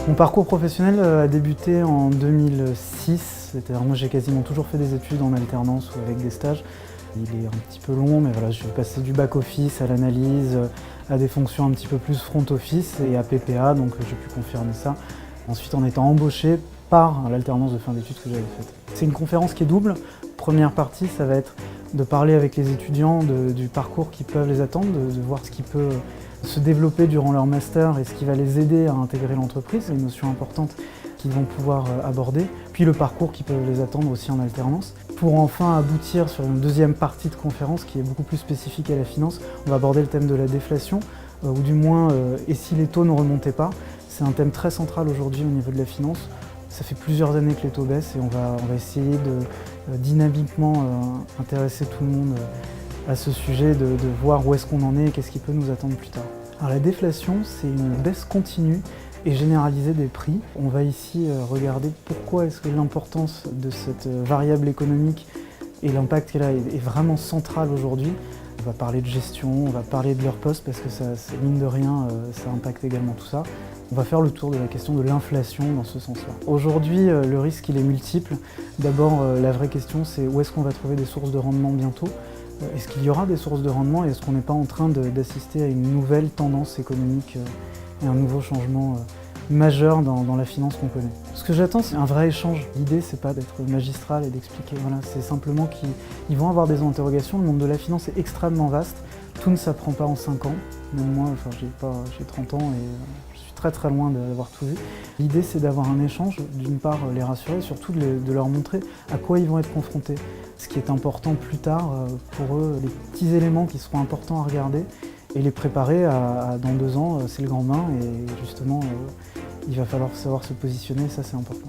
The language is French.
Mon parcours professionnel a débuté en 2006, c'est-à-dire moi j'ai quasiment toujours fait des études en alternance ou avec des stages. Il est un petit peu long, mais voilà, je suis passé du back-office à l'analyse, à des fonctions un petit peu plus front-office et à PPA, donc j'ai pu confirmer ça. Ensuite en étant embauché par l'alternance de fin d'études que j'avais faite. C'est une conférence qui est double. Première partie, ça va être de parler avec les étudiants du parcours qui peuvent les attendre, de voir ce qui peut se développer durant leur master et ce qui va les aider à intégrer l'entreprise, les notions importantes qu'ils vont pouvoir aborder, puis le parcours qui peut les attendre aussi en alternance. Pour enfin aboutir sur une deuxième partie de conférence qui est beaucoup plus spécifique à la finance, on va aborder le thème de la déflation, ou du moins, et si les taux ne remontaient pas. C'est un thème très central aujourd'hui au niveau de la finance. Ça fait plusieurs années que les taux baissent et on va essayer de dynamiquement intéresser tout le monde à ce sujet, de voir où est-ce qu'on en est et qu'est-ce qui peut nous attendre plus tard. Alors la déflation, c'est une baisse continue et généralisée des prix. On va ici regarder pourquoi est-ce que l'importance de cette variable économique et l'impact qu'elle a est vraiment central aujourd'hui. On va parler de gestion, on va parler de leur poste parce que ça, mine de rien, ça impacte également tout ça. On va faire le tour de la question de l'inflation dans ce sens-là. Aujourd'hui, le risque il est multiple. D'abord, la vraie question c'est où est-ce qu'on va trouver des sources de rendement bientôt ? Est-ce qu'il y aura des sources de rendement et est-ce qu'on n'est pas en train d'assister à une nouvelle tendance économique et un nouveau changement majeur dans la finance qu'on connaît? Ce que j'attends, c'est un vrai échange. L'idée, c'est pas d'être magistral et d'expliquer. Voilà, c'est simplement qu'ils vont avoir des interrogations. Le monde de la finance est extrêmement vaste. Tout ne s'apprend pas en 5 ans. Même moi, j'ai 30 ans et je suis très loin d'avoir tout vu. L'idée, c'est d'avoir un échange, d'une part les rassurer et surtout de leur montrer à quoi ils vont être confrontés. Ce qui est important plus tard pour eux, les petits éléments qui seront importants à regarder et les préparer à dans 2 ans, c'est le grand bain et justement, il va falloir savoir se positionner, ça c'est important.